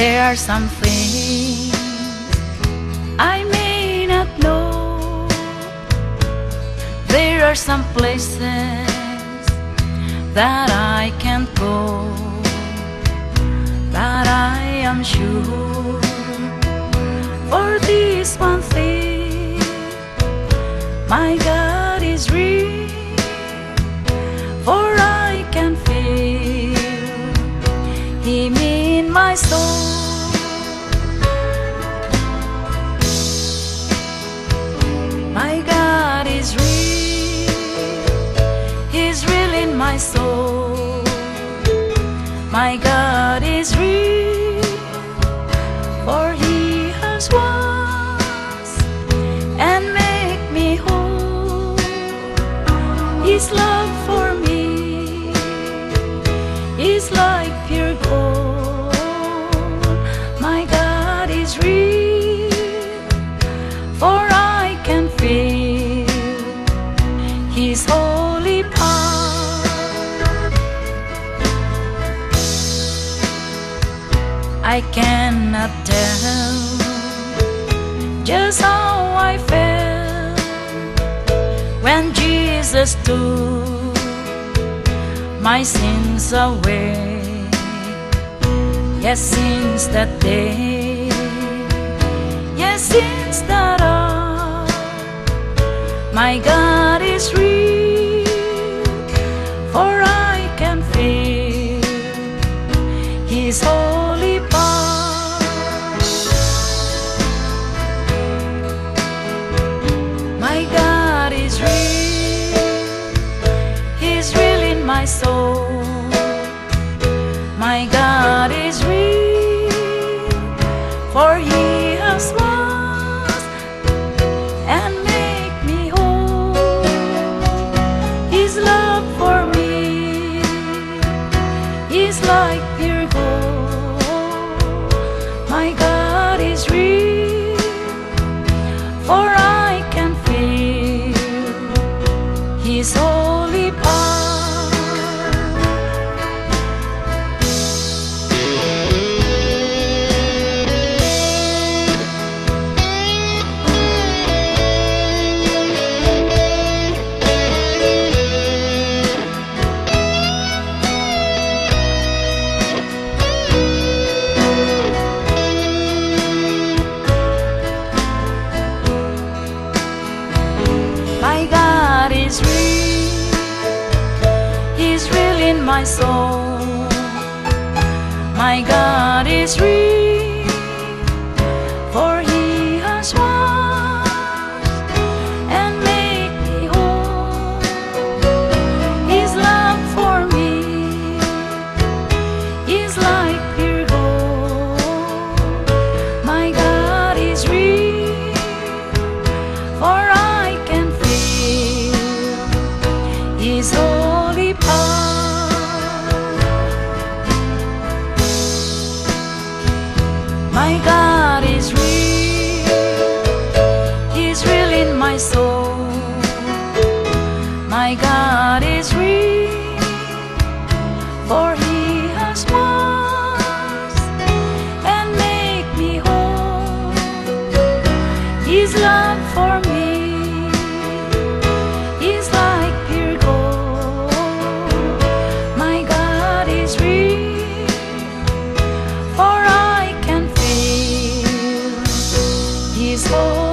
There are some things I may not know. There are some places that I can't go, but I am sure for this one thing, my God is real, for I can feel Him in my soul. My God is real, He's real in my soul. My God is real, for He has washed and make me whole. His love for me is like pure gold. My God is real, for I can feel His holy power. I cannot tell just how I felt when Jesus took my sins away. Yes, since that day, yes, since that hour, my God is real, for I can feel His holy power. My God is real, He's real in my soul. My God is real, for He has washed and make me whole. His love for me is like pure gold. My God is real, for I can feel His holy power. My God is real, He's real in my soul. My God is real, for He has washed and made me whole. His love for me is like pure gold. My God is real, for I can feel His holy power. My God is real, He's real in my soul. My God is real, for He has washed and make me whole. His love for me is like pure gold. My God is real, for I can feel His holy